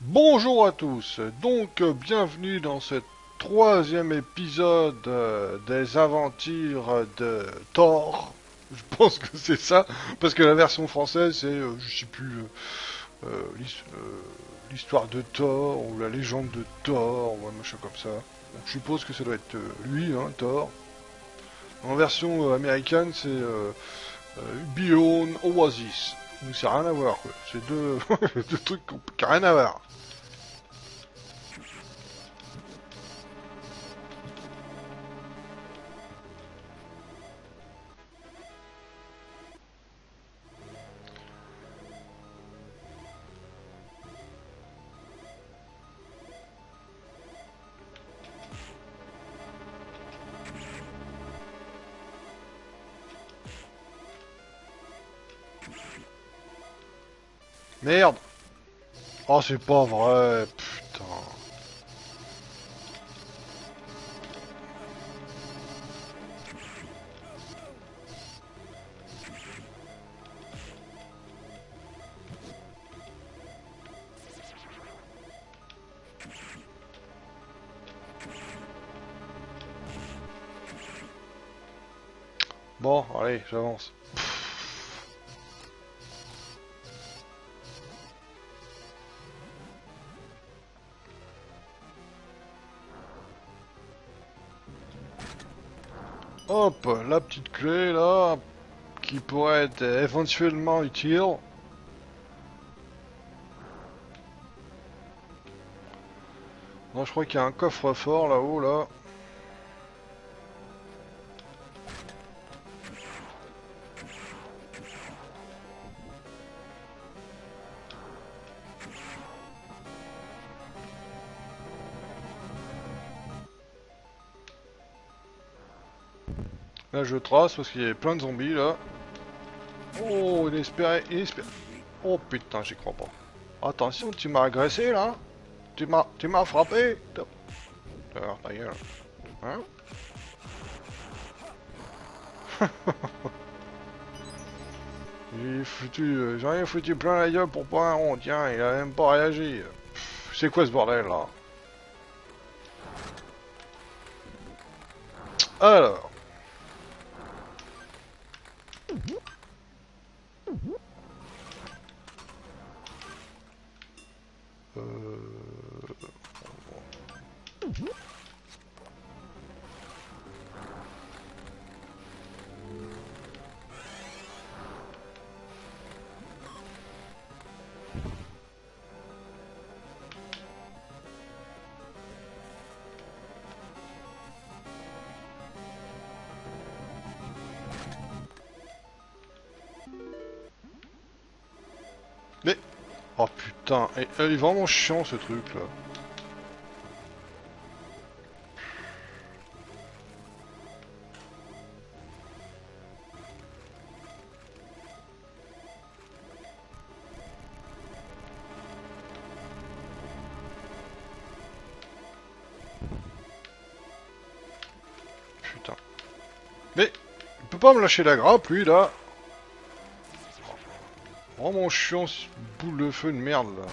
Bonjour à tous, donc bienvenue dans ce troisième épisode des aventures de Thor. Je pense que c'est ça, parce que la version française c'est, je sais plus, l'histoire de Thor ou la légende de Thor ou un machin comme ça. Donc je suppose que ça doit être lui, hein, Thor. En version américaine c'est Beyond Oasis. Donc c'est rien à voir quoi, c'est deux, deux trucs qui n'ont rien à voir. Merde. Oh, c'est pas vrai, putain. Bon, allez, j'avance. Hop, la petite clé là, qui pourrait être éventuellement utile. Non, je crois qu'il y a un coffre-fort là-haut là. Là, je trace parce qu'il y a plein de zombies là. Oh, inespéré, inespéré. Oh putain, j'y crois pas. Attention, tu m'as agressé là. Tu m'as frappé. Alors, ta gueule. Hein. J'en ai foutu plein la gueule pour pas un rond, tiens, il a même pas réagi. C'est quoi ce bordel là? Alors, mais... Oh putain, il est vraiment chiant ce truc là. Putain. Mais, il peut pas me lâcher la grappe lui là. Vraiment chiant ce boule de feu de merde là.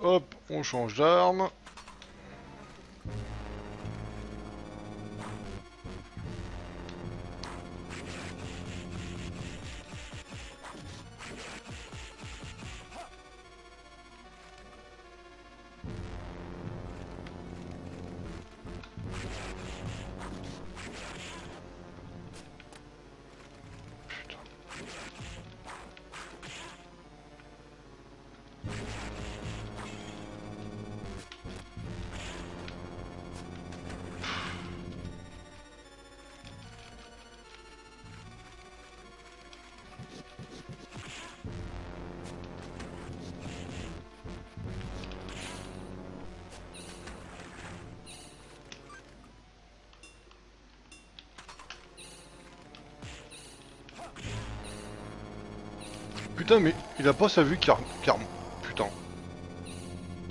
Hop, on change d'arme. Putain, mais il a pas sa vue car... Putain,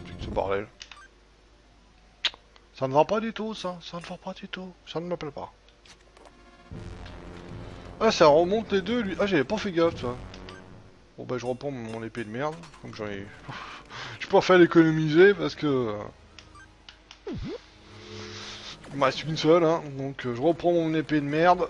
c'est que ce bordel. Ça ne va pas du tout, ça ne va pas du tout. Ça ne m'appelle pas. Ah, ça remonte les deux, lui. Ah, j'avais pas fait gaffe, ça. Bon, bah, je reprends mon épée de merde. Comme j'en ai... Je préfère l'économiser parce que... il me reste une seule, hein. Donc, je reprends mon épée de merde.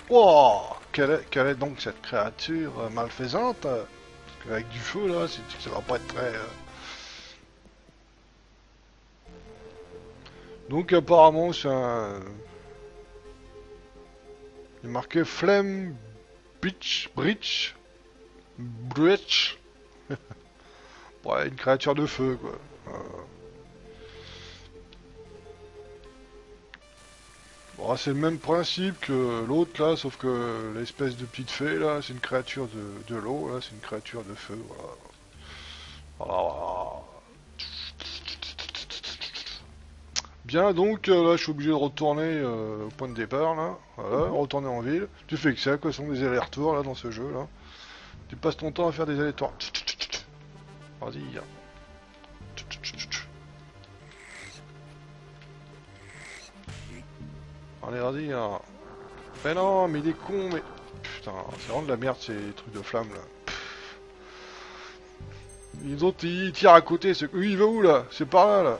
Oh, quelle est donc cette créature malfaisante? Parce qu'avec du feu, là, ça va pas être très... Donc, apparemment, c'est un... Il est marqué Flame Breach. Ouais, une créature de feu, quoi. Bon, c'est le même principe que l'autre, là, sauf que l'espèce de petite fée, là, c'est une créature de l'eau, là, c'est une créature de feu, voilà. Voilà. Bien, donc, là, je suis obligé de retourner au point de départ, là. Voilà, retourner en ville. Tu fais que ça, quoi, ce sont des allers-retours, là, dans ce jeu, là. Tu passes ton temps à faire des allers-retours. Vas-y. Allez, vas-y, hein. Mais non, mais il est con, mais... Putain, c'est vraiment de la merde, ces trucs de flammes, là. Les autres, ils tirent à côté. Lui, il va où, là? C'est par là, là.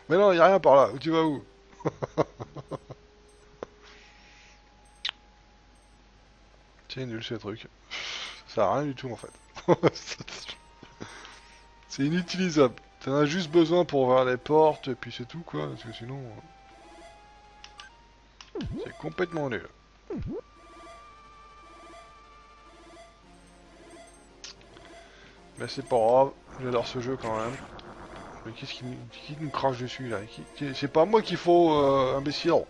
Mais non, il a rien par là. Tu vas où? C'est nul, ces trucs. Ça sert à rien du tout, en fait. C'est inutilisable. T'en as juste besoin pour ouvrir les portes, et puis c'est tout, quoi. Parce que sinon... c'est complètement nul. Mais c'est pas grave. J'adore ce jeu, quand même. Mais qu'est-ce qui nous crache dessus, là? C'est pas moi qu'il faut, imbécile.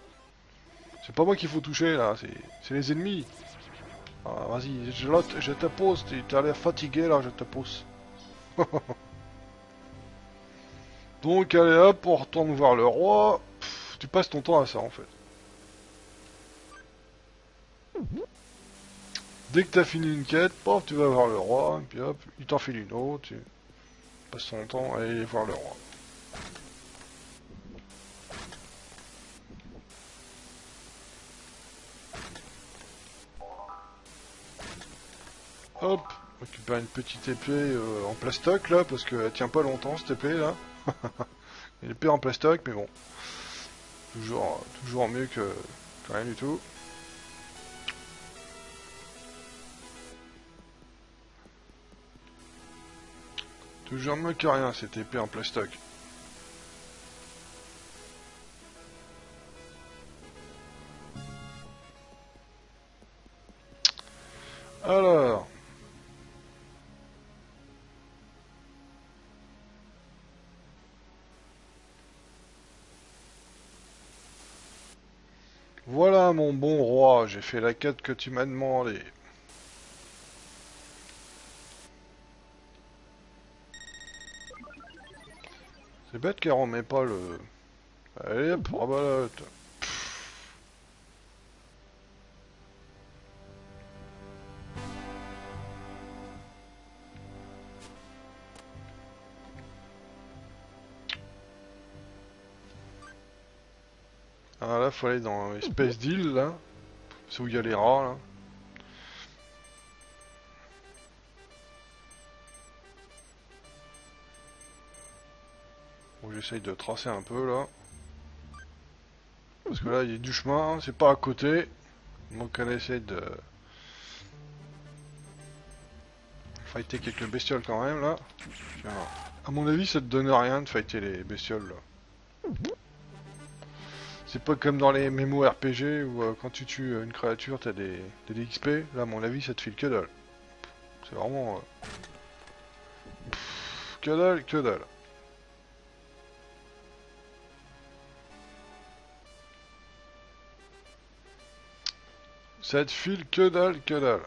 C'est pas moi qu'il faut toucher, là. C'est les ennemis. Ah, vas-y, je te pose. Tu as l'air fatigué, là, je te pousse. Donc, allez hop, on retourne voir le roi. Pff, tu passes ton temps à ça, en fait. Dès que t'as fini une quête, pof, tu vas voir le roi, et puis hop, il t'en file une autre, tu passes ton temps à aller voir le roi. Hop, récupère une petite épée en plastoc, là, parce qu'elle tient pas longtemps, cette épée, là. Une épée en plastoc, mais bon. Toujours mieux que rien du tout. Toujours mieux que rien, cette épée en plastoc. Alors... Voilà, mon bon roi, j'ai fait la quête que tu m'as demandé. C'est bête qu'elle remet pas le... Allez, hop, rabalote. Ah là, faut aller dans l'espèce d'île, là. C'est où il y a les rats, là. Bon, j'essaye de tracer un peu, là. Parce que là, il y a du chemin, hein, c'est pas à côté. Donc elle essaie de... fighter quelques bestioles quand même, là. Tiens, à mon avis, ça te donne rien de fighter les bestioles, là. C'est pas comme dans les MMORPG où quand tu tues une créature, t'as des XP. Là, à mon avis, ça te file que dalle. C'est vraiment... que dalle, que dalle. Ça te file que dalle, que dalle.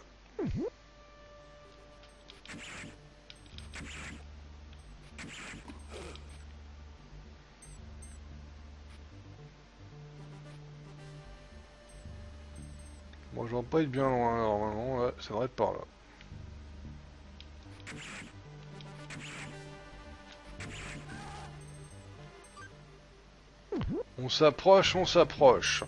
Bon, je vais pas être bien loin, normalement, là, ça devrait être par là. On s'approche, on s'approche.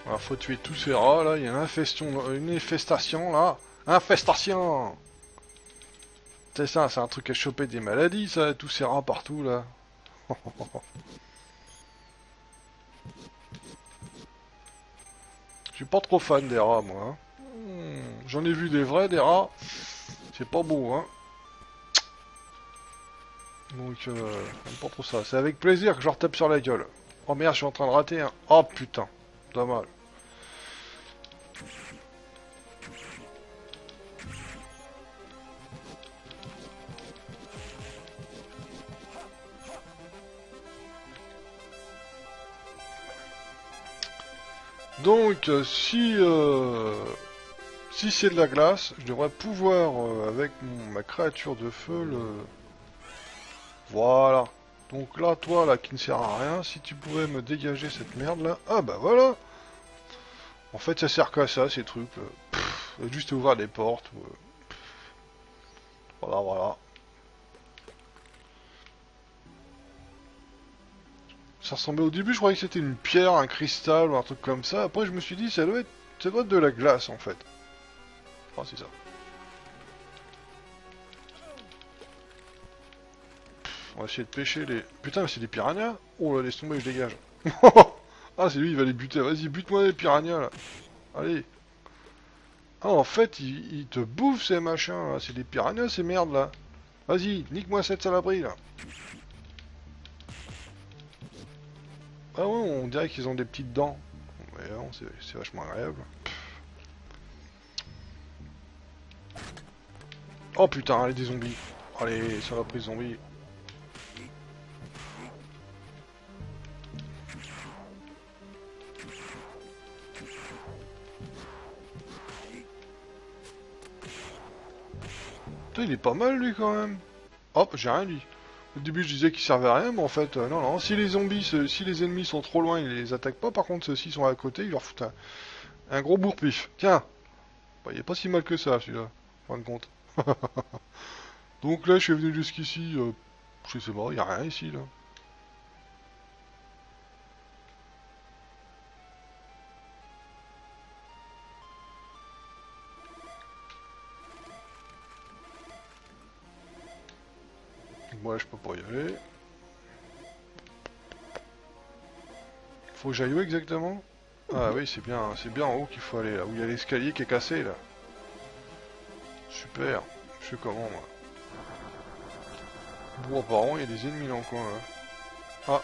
Alors faut tuer tous ces rats là, il y a une infestation là. Infestation! C'est ça, c'est un truc à choper des maladies ça, tous ces rats partout là. Je suis pas trop fan des rats moi. Hein. J'en ai vu des vrais, des rats. C'est pas beau hein. Donc j'aime pas trop ça. C'est avec plaisir que je leur tape sur la gueule. Oh merde, je suis en train de rater hein. Oh putain, dommage. Donc, si c'est de la glace, je devrais pouvoir, avec ma créature de feu, le... Voilà. Donc là, toi, là, qui ne sert à rien, si tu pouvais me dégager cette merde, là... Ah, bah voilà. En fait, ça sert qu'à ça, ces trucs. Juste ouvrir des portes. Voilà, voilà. Ça ressemblait au début, je croyais que c'était une pierre, un cristal ou un truc comme ça. Après, je me suis dit, ça doit être de la glace, en fait. Oh, c'est ça. On va essayer de pêcher les... Putain, mais c'est des piranhas. Oh là, laisse tomber, je dégage. Ah, c'est lui, il va les buter. Vas-y, bute-moi les piranhas, là. Allez. Ah, en fait, il te bouffe, ces machins, là. C'est des piranhas, ces merdes, là. Vas-y, nique-moi cette saloperie, là. Ah ouais, on dirait qu'ils ont des petites dents. Mais non, c'est vachement agréable. Oh putain, allez, des zombies. Allez, saloperie zombies. Putain, il est pas mal, lui, quand même. Hop, j'ai rien dit. Au début, je disais qu'il servait à rien, mais en fait, non, non. Si les zombies, si les ennemis sont trop loin, ils les attaquent pas. Par contre, ceux-ci sont à côté, ils leur foutent un gros bourre-pif. Tiens, bah, il est pas si mal que ça, celui-là, en fin de compte. Donc là, je suis venu jusqu'ici, je sais pas, il y a rien ici, là. Moi, je peux pas y aller. Faut que j'aille où exactement? Ah oui, c'est bien en haut qu'il faut aller, là, où il y a l'escalier qui est cassé, là. Super. Je sais comment, moi. Bon, apparemment, il y a des ennemis dans le coin, là. Ah.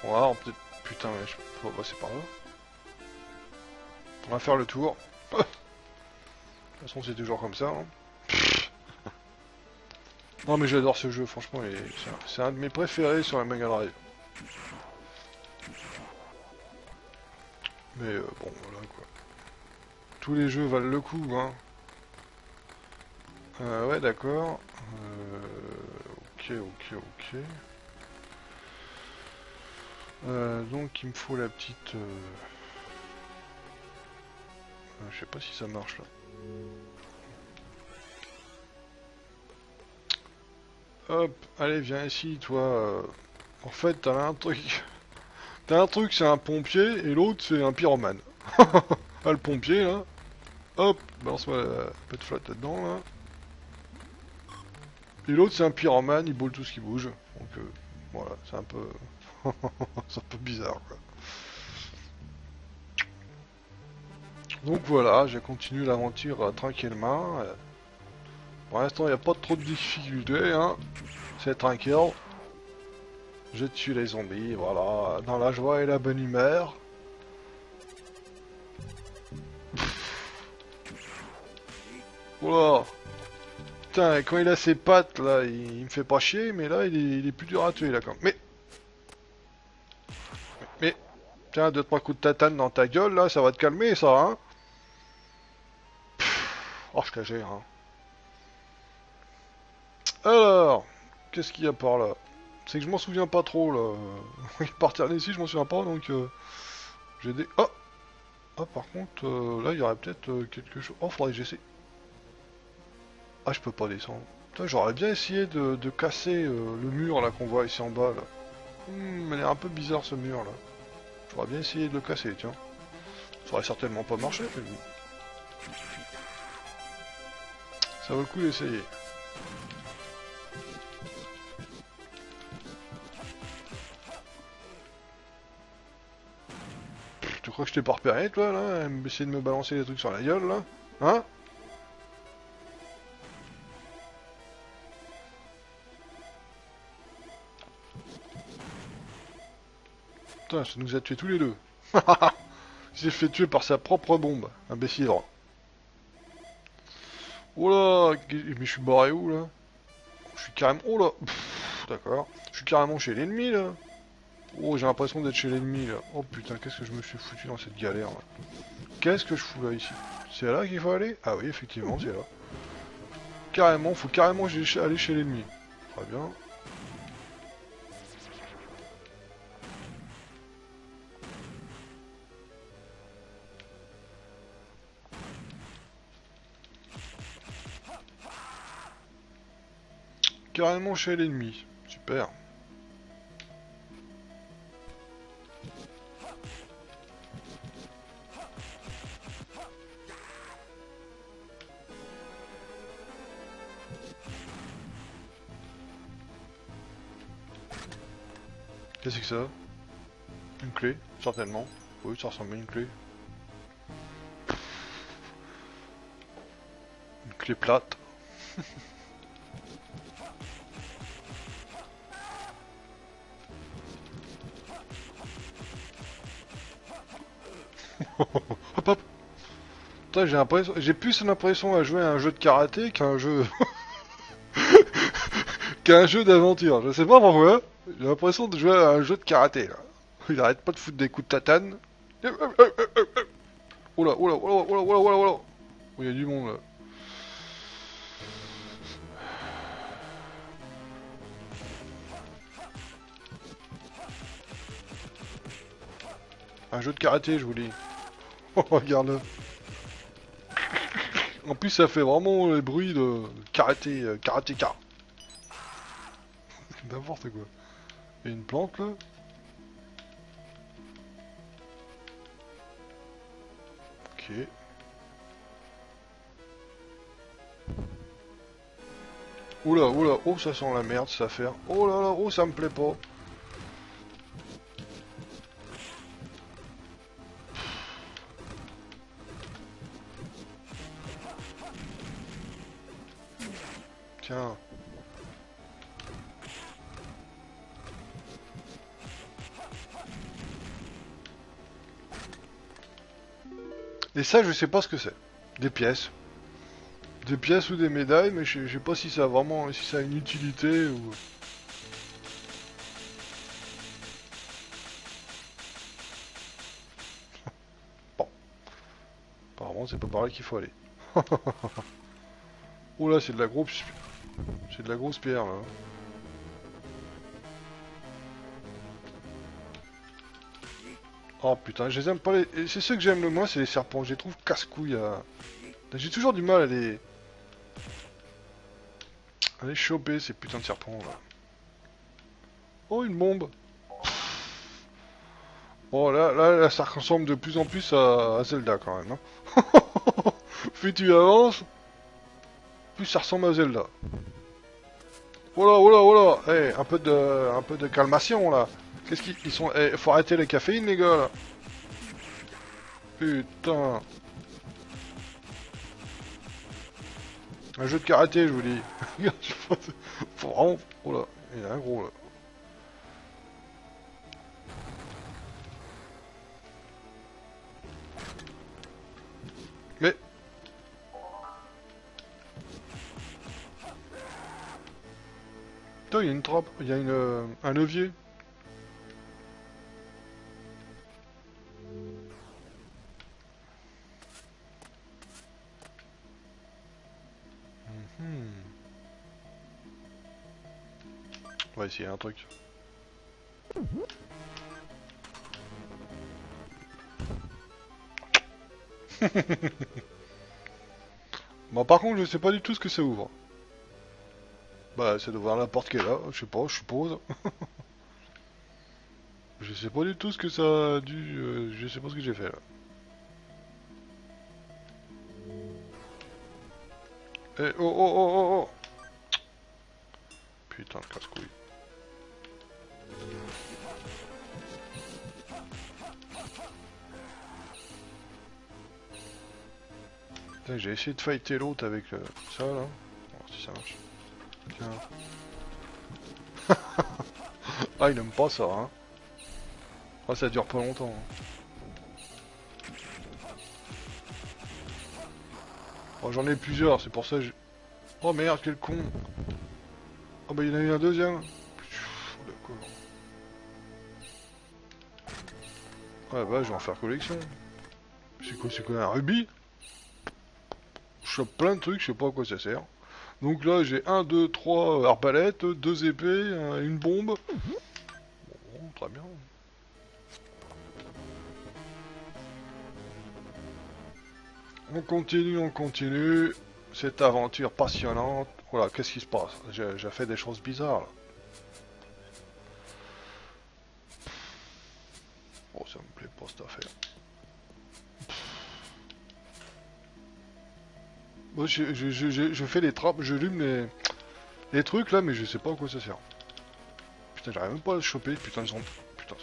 Bon, alors, peut-être... Putain, mais je peux pas passer par là. On va faire le tour. De toute façon, c'est toujours comme ça, hein. Non, mais j'adore ce jeu, franchement, c'est un de mes préférés sur la Mega Drive. Mais bon, voilà, quoi. Tous les jeux valent le coup, hein. Ouais, d'accord. Ok, ok, ok. Donc il me faut la petite... je sais pas si ça marche là. Hop, allez viens ici toi. En fait t'as un truc. T'as un truc c'est un pompier et l'autre c'est un pyromane. Ah le pompier là. Hop, balance-moi la pète flotte là-dedans là. Et l'autre c'est un pyromane, il brûle tout ce qui bouge. Donc voilà, c'est un peu... c'est un peu bizarre quoi. Donc voilà, j'ai continué l'aventure tranquillement. Pour l'instant, il n'y a pas trop de difficultés, hein. C'est tranquille. Je tue les zombies, voilà, dans la joie et la bonne humeur. Oula. Putain, quand il a ses pattes, là, il me fait pas chier, mais là, il est plus dur à tuer, là, quand même. Mais, tiens, 2-3 coups de tatane dans ta gueule, là, ça va te calmer, ça, hein. Oh, je t'agère, hein. Alors, qu'est-ce qu'il y a par là? C'est que je m'en souviens pas trop, là. Partir d'ici, je m'en souviens pas, donc... j'ai des... Oh! Ah, par contre, là, il y aurait peut-être quelque chose. Oh, faudrait que j'essaie. Ah, je peux pas descendre. Putain, j'aurais bien essayé de casser le mur là qu'on voit ici en bas là. Il est un peu bizarre ce mur là. J'aurais bien essayé de le casser, tiens. Ça aurait certainement pas marché, mais bon. Ça vaut le coup d'essayer. Tu crois que je t'ai pas repéré toi là? Essayer de me balancer des trucs sur la gueule là? Hein? Putain, ça nous a tués tous les deux. Il s'est fait tuer par sa propre bombe, imbécile. Oh là, mais je suis barré où là? Je suis carrément... Oh là, d'accord. Je suis carrément chez l'ennemi là. Oh, j'ai l'impression d'être chez l'ennemi là. Oh putain, qu'est-ce que je me suis foutu dans cette galère là. Qu'est-ce que je fous là ici? C'est là qu'il faut aller? Ah oui, effectivement, c'est là. Carrément, faut carrément aller chez l'ennemi. Très bien. Carrément chez l'ennemi. Super. Qu'est-ce que c'est que ça? Une clé, certainement. Oui, ça ressemble à une clé. Une clé plate. Hop hop. Putain, j'ai plus l'impression à jouer à un jeu de karaté qu'un jeu... qu'un jeu d'aventure. Je sais pas pourquoi. J'ai l'impression de jouer à un jeu de karaté là. Il arrête pas de foutre des coups de tatane. Oh là, oh là, oh là, oh là, oh là, oh là, oh là. Oh, il y a du monde là. Un jeu de karaté, je vous dis. Oh, regarde-le. En plus, ça fait vraiment les bruits de karaté, karatéka. N'importe quoi. Il y a une plante là. Ok. Oula, oula, oh ça sent la merde cette affaire. Oh là là, oh ça me plaît pas. Tiens. Et ça, je sais pas ce que c'est. Des pièces. Des pièces ou des médailles, mais je sais pas si ça a vraiment, si ça a une utilité ou... Bon. Apparemment, c'est pas par là qu'il faut aller. Oh là, c'est de la grosse... C'est de la grosse pierre, là. Oh putain, je les aime pas les... C'est ceux que j'aime le moins, c'est les serpents. Je les trouve casse-couilles à... J'ai toujours du mal à les choper, ces putains de serpents, là. Oh, une bombe. Oh, là, ça ressemble de plus en plus à Zelda, quand même, hein. Plus tu avances, plus ça ressemble à Zelda. Oh là, oh là, oh là. Eh, un peu de calmation, là. Qu'est-ce qu'ils sont... Eh, faut arrêter les caféines, les gars, là. Putain. Un jeu de karaté, je vous dis. Faut vraiment... Oh là, il y a un gros, là. Mais... Putain, il y a une trappe, il y a un levier. On va essayer un truc. Bon, par contre, je sais pas du tout ce que ça ouvre. Bah, ça doit ouvrir la porte qui est là, je sais pas, je suppose. Je sais pas du tout ce que ça a dû... je sais pas ce que j'ai fait là. Eh, oh, oh, oh, oh, oh. Putain, de casse-couille. Putain, j'ai essayé de fighter l'autre avec ça là. On va voir si ça marche. Tiens. Ah, il aime pas ça, hein. Ah, ça dure pas longtemps. Hein. Oh, j'en ai plusieurs, c'est pour ça que j'ai... Oh merde, quel con. Oh bah il y en a eu un deuxième. D'accord. Ouais bah je vais en faire collection. C'est quoi un rubis? Je chope plein de trucs, je sais pas à quoi ça sert. Donc là j'ai 1, 2, 3 arbalètes, 2 épées, une bombe. Bon, très bien. On continue. Cette aventure passionnante. Voilà, qu'est-ce qui se passe? J'ai fait des choses bizarres là. Oh, ça me plaît pas cette affaire. Moi, je fais les trappes, je allume les trucs là, mais je sais pas à quoi ça sert. Putain, j'arrive même pas à le choper. Putain, ils sont... Putain.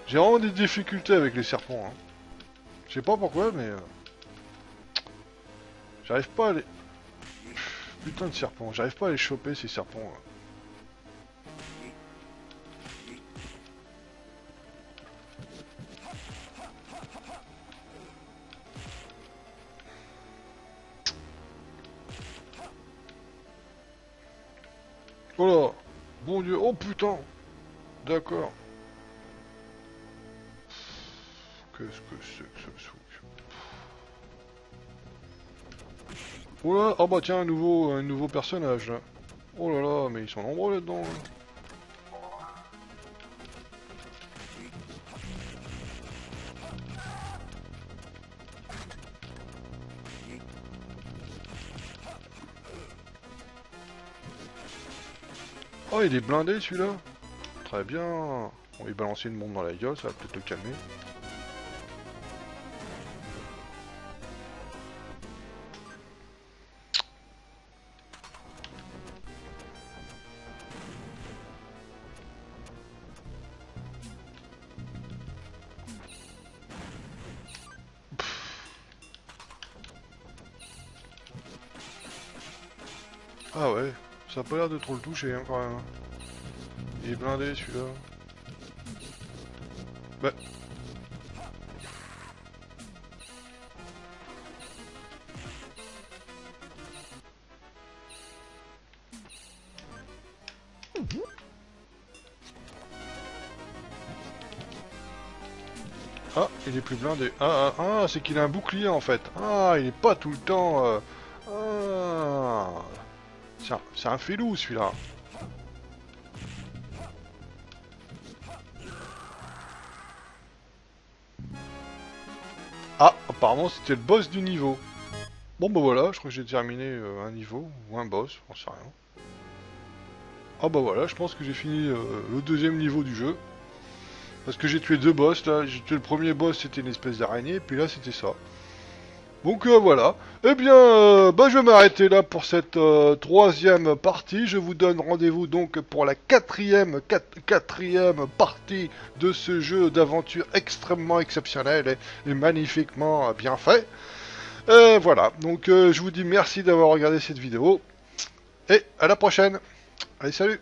J'ai vraiment des difficultés avec les serpents. Hein. Je sais pas pourquoi, mais... J'arrive pas à les... Putain de serpents, j'arrive pas à les choper ces serpents. Là. Oh là. Bon Dieu, oh putain. D'accord. Qu'est-ce que c'est que ce truc? Oh là, oh bah tiens, un nouveau personnage là. Oh là là, mais ils sont nombreux là-dedans. Là. Oh, il est blindé celui-là. Très bien. On va lui balancer une bombe dans la gueule, ça va peut-être le calmer. Ah ouais, ça a pas l'air de trop le toucher hein, quand même. Il est blindé celui-là. Bah. Ah, il est plus blindé. C'est qu'il a un bouclier en fait. Ah, il est pas tout le temps... Ah, c'est un filou celui-là. Ah, apparemment c'était le boss du niveau. Bon bah voilà, je crois que j'ai terminé un niveau, ou un boss, on sait rien. Ah bah voilà, je pense que j'ai fini le deuxième niveau du jeu. Parce que j'ai tué deux boss, là, j'ai tué le premier boss, c'était une espèce d'araignée, et puis là c'était ça. Donc voilà. Eh bien, bah, je vais m'arrêter là pour cette troisième partie. Je vous donne rendez-vous donc pour la quatrième partie de ce jeu d'aventure extrêmement exceptionnel et magnifiquement bien fait. Voilà, donc je vous dis merci d'avoir regardé cette vidéo et à la prochaine. Allez, salut!